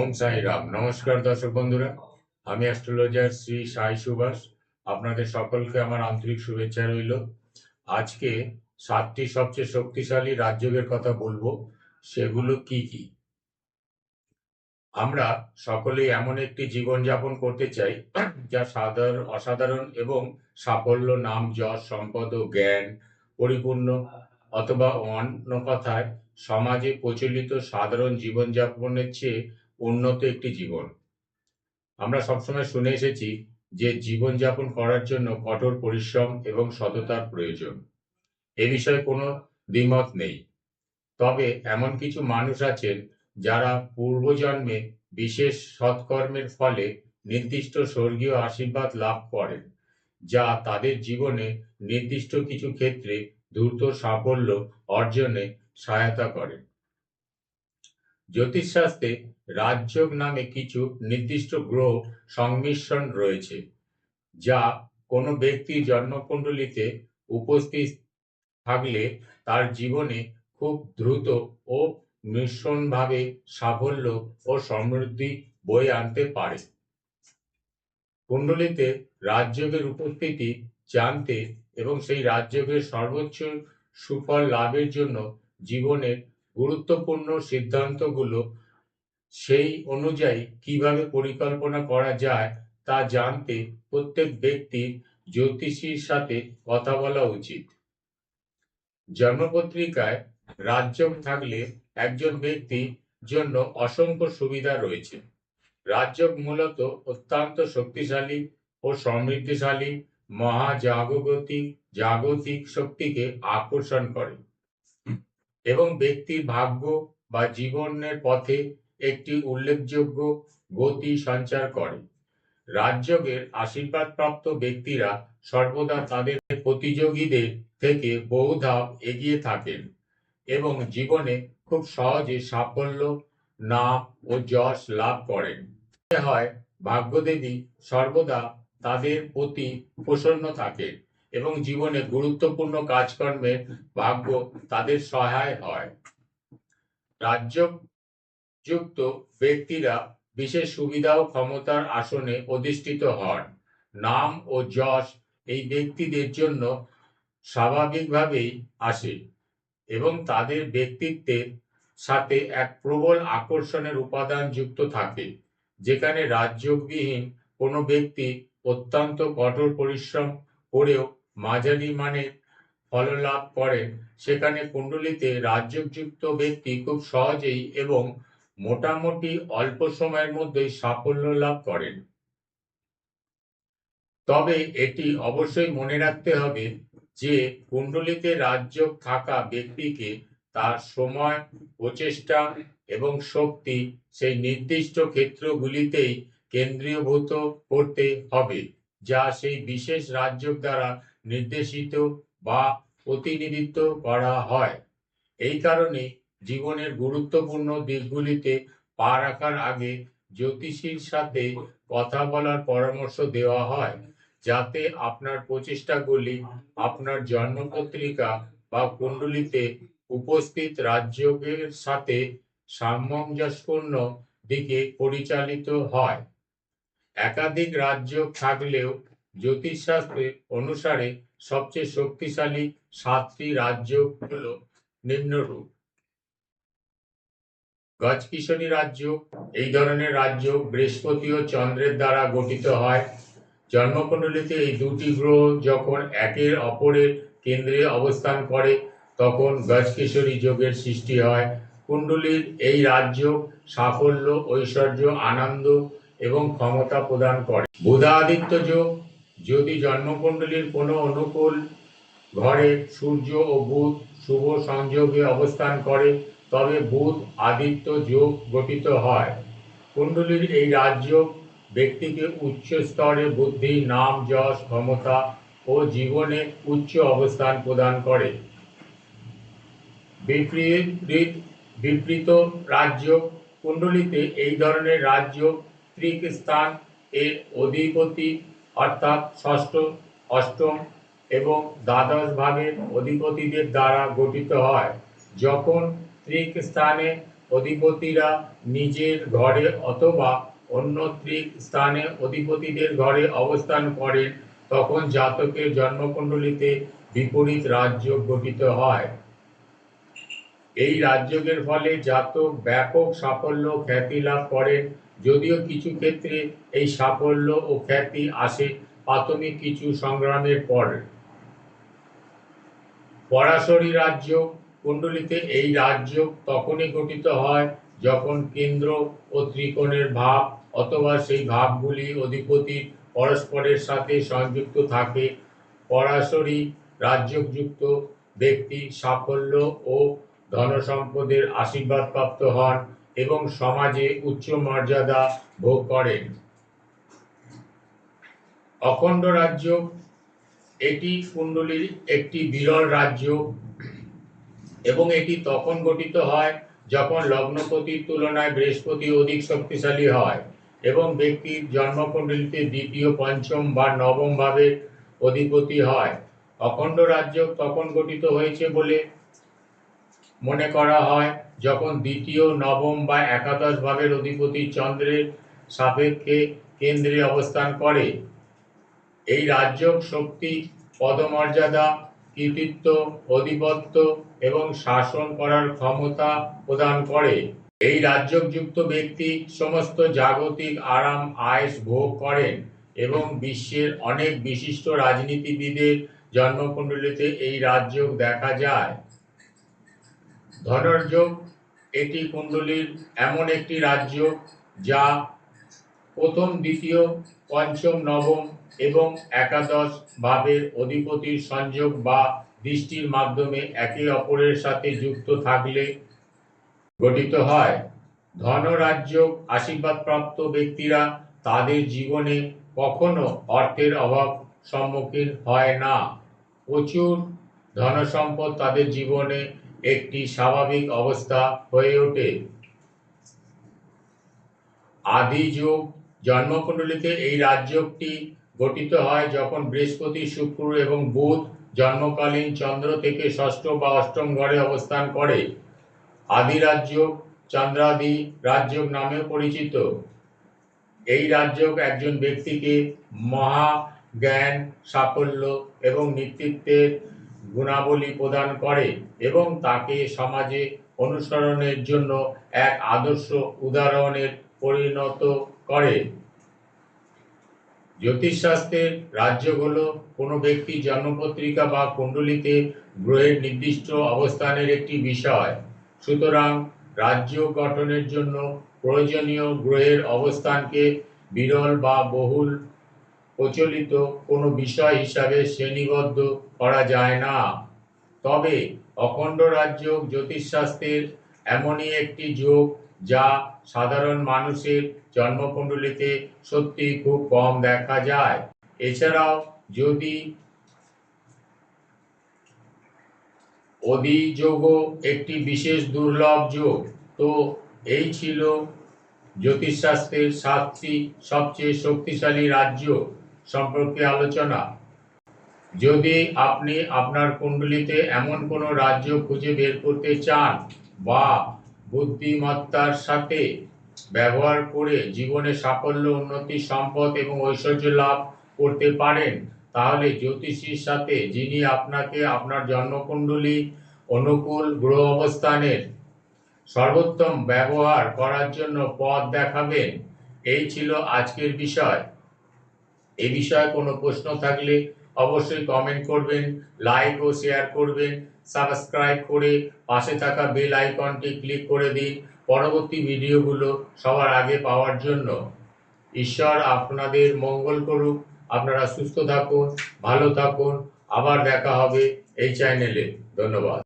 ওম সাই রাম। নমস্কার দর্শক বন্ধুরা, আমি অ্যাস্ট্রোলজার শ্রী সাই সুভাষ। আপনাদের সকলকে আমার আন্তরিক শুভেচ্ছা রইল। আজকে 7টি সবচেয়ে শক্তিশালী রাজযোগের কথা বলবো। সেগুলো কি কি? আমরা সকলেই এমন একটি জীবন যাপন করতে চাই যা অসাধারণ এবং সাফল্য, নাম, যশ, সম্পদ ও জ্ঞান পরিপূর্ণ, অথবা অন্য কথায় সমাজে প্রচলিত সাধারণ জীবনযাপনের চেয়ে উন্নত একটি জীবন। আমরা সবসময় শুনে এসেছি যে জীবনযাপন করার জন্য কঠোর পরিশ্রম এবং সততার প্রয়োজন। এ বিষয়ে কোনো দ্বিমত নেই। তবে এমন কিছু মানুষ আছেন যারা পূর্বজন্মে বিশেষ সৎকর্মের ফলে নির্দিষ্ট স্বর্গীয় আশীর্বাদ লাভ করেন, যা তাদের জীবনে নির্দিষ্ট কিছু ক্ষেত্রে দ্রুত সাফল্য অর্জনে সহায়তা করে। জ্যোতিষশাস্ত্রে রাজযোগ নামে কিছু নির্দিষ্ট গ্রহ সংমিশ্রণ রয়েছে, যা কোনো ব্যক্তির জন্মকুণ্ডলিতে উপস্থিত থাকলে তার জীবনে খুব দ্রুত ও মিশ্রণভাবে সাফল্য ও সমৃদ্ধি বয়ে আনতে পারে। কুণ্ডলিতে রাজযোগের উপস্থিতি জানতে এবং সেই রাজযোগের সর্বোচ্চ সুফল লাভের জন্য জীবনের গুরুত্বপূর্ণ সিদ্ধান্তগুলো সেই অনুযায়ী কিভাবে পরিকল্পনা করা যায় তা জানতে প্রত্যেক ব্যক্তির জ্যোতিষীর সাথে কথা বলা উচিত। জন্মপত্রিকায় রাজযোগ থাকলে একজন ব্যক্তির জন্য অসংখ্য সুবিধা রয়েছে। রাজযোগ মূলত অত্যন্ত শক্তিশালী ও সমৃদ্ধিশালী জাগতিক শক্তিকে আকর্ষণ করে এবং ব্যক্তির ভাগ্য বা জীবনের পথে একটি উল্লেখযোগ্য গতি সঞ্চার করে। রাজযোগের আশীর্বাদপ্রাপ্ত ব্যক্তিরা সর্বদা তাদের প্রতিযোগীদের থেকে বহু ধাপ এগিয়ে থাকেন এবং জীবনে খুব সহজে সাফল্য, নাম ও যশ লাভ করেন। মনে হয় ভাগ্যদেবী সর্বদা তাদের প্রতি প্রসন্ন থাকেন এবং জীবনে গুরুত্বপূর্ণ কাজকর্মে ভাগ্য তাদের সহায় হয়। রাজযোগ যুক্ত ব্যক্তিরা বিশেষ সুবিধা ও ক্ষমতার আসনে অধিষ্ঠিত হন। নাম ও যশ এই ব্যক্তিদের জন্য স্বাভাবিকভাবেই আসে এবং তাদের ব্যক্তিত্বের সাথে এক প্রবল আকর্ষণের উপাদান যুক্ত থাকে। যেখানে রাজযোগবিহীন কোনো ব্যক্তি অত্যন্ত কঠোর পরিশ্রম করেও মাঝারি মানের ফললাভ করেন, সেখানে কুণ্ডলিতে রাজযোগযুক্ত ব্যক্তি খুব সহজেই এবং মোটামুটি অল্প সময়ের মধ্যেই সাফল্য লাভ করেন। তবে এটি অবশ্যই মনে রাখতে হবে যে কুণ্ডলিতে রাজযোগ থাকা ব্যক্তিকে তার সময়, প্রচেষ্টা এবং শক্তি সেই নির্দিষ্ট ক্ষেত্রগুলিতেই কেন্দ্রীভূত করতে হবে যা সেই বিশেষ রাজযোগ দ্বারা নির্দেশিত বা প্রতিনিধিত্ব করা হয়। এই কারণে জীবনের গুরুত্বপূর্ণ দিকগুলিতে পা রাখার আগে জ্যোতিষীর সাথে কথা বলার পরামর্শ দেওয়া হয়, যাতে আপনার প্রচেষ্টাগুলি আপনার জন্মপত্রিকা বা কুণ্ডলিতে উপস্থিত রাজযোগের সাথে সামঞ্জস্যপূর্ণ দিকে পরিচালিত হয়। একাধিক রাজযোগ থাকলেও জ্যোতিষশাস্ত্রে অনুসারে সবচেয়ে শক্তিশালী 7টি রাজযোগ হল নিম্নরূপ। গজকিশোরী রাজযোগ। এই ধরনের রাজযোগ বৃহস্পতি ও চন্দ্রের দ্বারা গঠিত হয়। জন্মকুণ্ডলিতে এই দুটি গ্রহ যখন একের অপরের কেন্দ্রে অবস্থান করে তখন গজকিশোরী যোগের সৃষ্টি হয়। কুণ্ডলীর এই রাজযোগ সাফল্য, ঐশ্বর্য, আনন্দ এবং ক্ষমতা প্রদান করে। বুধাদিত্য যোগ। যদি জন্মকুণ্ডলীর কোনো অনুকূল ঘরে সূর্য ও বুধ শুভ সংযোগে অবস্থান করে তবে বুধ আদিত্য যোগ গঠিত হয়। কুণ্ডলীর এই রাজযোগ ব্যক্তিকে উচ্চ স্তরে বুদ্ধি, নাম, যশ, ক্ষমতা ও জীবনে উচ্চ অবস্থান প্রদান করে। বিপরীত রাজযোগ। কুণ্ডলিতে এই ধরনের রাজযোগ ত্রিক স্থান এর অধিপতি অর্থাৎ ষষ্ঠ, অষ্টম এবং দ্বাদশ ভাবের অধিপতিদের দ্বারা গঠিত হয়। যখন ত্রিক স্থানে অধিপতিরা নিজের ঘরে অথবা অন্যত্রিক স্থানে অধিপতিদের ঘরে অবস্থান করেন, তখন জাতকের জন্মকুণ্ডলিতে বিপরীত রাজযোগ গঠিত হয়। এই রাজযোগের ফলে জাতক ব্যাপক সাফল্য ও খ্যাতি লাভ করেন, যদিও কিছু ক্ষেত্রে এই সাফল্য ও খ্যাতি আসে প্রাথমিক কিছু সংগ্রামের পর। পরাশরী রাজযোগ কুণ্ডলিতে এই রাজযোগ তখনই গঠিত হয় যখন কেন্দ্র ও ত্রিকোণের ভাব অথবা সেই ভাবগুলি অধিপতির পরস্পরের সাথে সংযুক্ত থাকে। পরাশরী রাজযোগযুক্ত ব্যক্তি সাফল্য ও ধনসম্পদের আশীর্বাদপ্রাপ্ত হন এবং সমাজে উচ্চ মর্যাদা ভোগ করেন। অখণ্ড রাজযোগ এটি কুণ্ডলীর একটি বিরল রাজযোগ এবং এটি তখন গঠিত হয় যখন লগ্নপতির তুলনায় বৃহস্পতি অধিক শক্তিশালী হয় এবং ব্যক্তির জন্মকুণ্ডলিতে দ্বিতীয়, পঞ্চম বা নবম ভাবের অধিপতি হয়। অখণ্ড রাজযোগ তখন গঠিত হয়েছে বলে মনে করা হয় যখন দ্বিতীয়, নবম বা একাদশ ভাবের অধিপতি চন্দ্রের সাপেক্ষে কেন্দ্রে অবস্থান করে। এই রাজযোগ শক্তি, পদমর্যাদা, কৃতিত্ব, আধিপত্য এবং শাসন করার ক্ষমতা প্রদান করে। এই রাজযোগযুক্ত ব্যক্তি সমস্ত জাগতিক আরাম আয়েশ ভোগ করেন এবং বিশ্বের অনেক বিশিষ্ট রাজনীতিবিদের জন্মকুণ্ডলিতে এই রাজযোগ দেখা যায়। ধনর্যোগ এটি কুণ্ডলীর এমন একটি রাজযোগ যা প্রথম, দ্বিতীয়, পঞ্চম, নবম এবং একাদশ ভাবের অধিপতির সংযোগ বা দৃষ্টির মাধ্যমে একে অপরের সাথে যুক্ত থাকলে গঠিত হয়। ধনরাজযোগ আশীর্বাদপ্রাপ্ত ব্যক্তিরা তাদের জীবনে কখনো অর্থের অভাব সম্মুখীন হয় না। প্রচুর ধনসম্পদ তাদের জীবনে একটি স্বাভাবিক অবস্থা হয়ে ওঠে। আদি যোগ জন্মকুণ্ডলিতে এই রাজযোগটি গঠিত হয় যখন বৃহস্পতি, শুক্র এবং বুধ জন্মকালীন চন্দ্র থেকে ষষ্ঠ বা অষ্টম ঘরে অবস্থান করে। আদি রাজযোগ চন্দ্রাদি রাজযোগ নামেও পরিচিত। এই রাজযোগ একজন ব্যক্তিকে মহা জ্ঞান, সাফল্য এবং নেতৃত্বের গুণাবলী প্রদান করে এবং তাকে সমাজে অনুসরণের জন্য এক আদর্শ উদাহরণের পরিণত করে। জ্যোতিষশাস্ত্রের রাজযোগ হলো কোনো ব্যক্তির জন্মপত্রিকা বা কুণ্ডলিতে গ্রহের নির্দিষ্ট অবস্থানের একটি বিষয়। সুতরাং রাজযোগ গঠনের জন্য প্রয়োজনীয় গ্রহের অবস্থানকে বিরল বা বহুল প্রচলিত কোনো বিষয় হিসাবে শ্রেণীবদ্ধ করা যায় না। তবে অখণ্ড রাজযোগ জ্যোতিষশাস্ত্রের এমনই একটি যোগ যা সাধারণ মানুষের জন্মকুণ্ডলিতে সত্যি খুব কম দেখা যায়। এছাড়াও যদি অধিযোগও একটি বিশেষ দুর্লভ যোগ, তো এই ছিল জ্যোতিষশাস্ত্রের 7টি সবচেয়ে শক্তিশালী রাজযোগ সম্পর্কে আলোচনা। যদি আপনি আপনার কুণ্ডলিতে এমন কোনো রাজযোগ খুঁজে বের করতে চান বা বুদ্ধিমত্তার সাথে ব্যবহার করে জীবনে সাফল্য, উন্নতি, সম্পদ এবং ঐশ্বর্য লাভ করতে পারেন, তাহলে জ্যোতিষীর সাথে যিনি আপনাকে আপনার জন্মকুণ্ডলী অনুকূল গ্রহ অবস্থানের সর্বোত্তম ব্যবহার করার জন্য পথ দেখাবেন। এই ছিল আজকের বিষয়। এ বিষয়ে কোনো প্রশ্ন থাকলে অবশ্যই কমেন্ট করবেন, লাইক ও শেয়ার করবেন, সাবস্ক্রাইব করে পাশে থাকা বেল আইকনটি ক্লিক করে দিন পরবর্তী ভিডিওগুলো সবার আগে পাওয়ার জন্য। ঈশ্বর আপনাদের মঙ্গল করুক। আপনারা সুস্থ থাকুন, ভালো থাকুন। আবার দেখা হবে এই চ্যানেলে। ধন্যবাদ।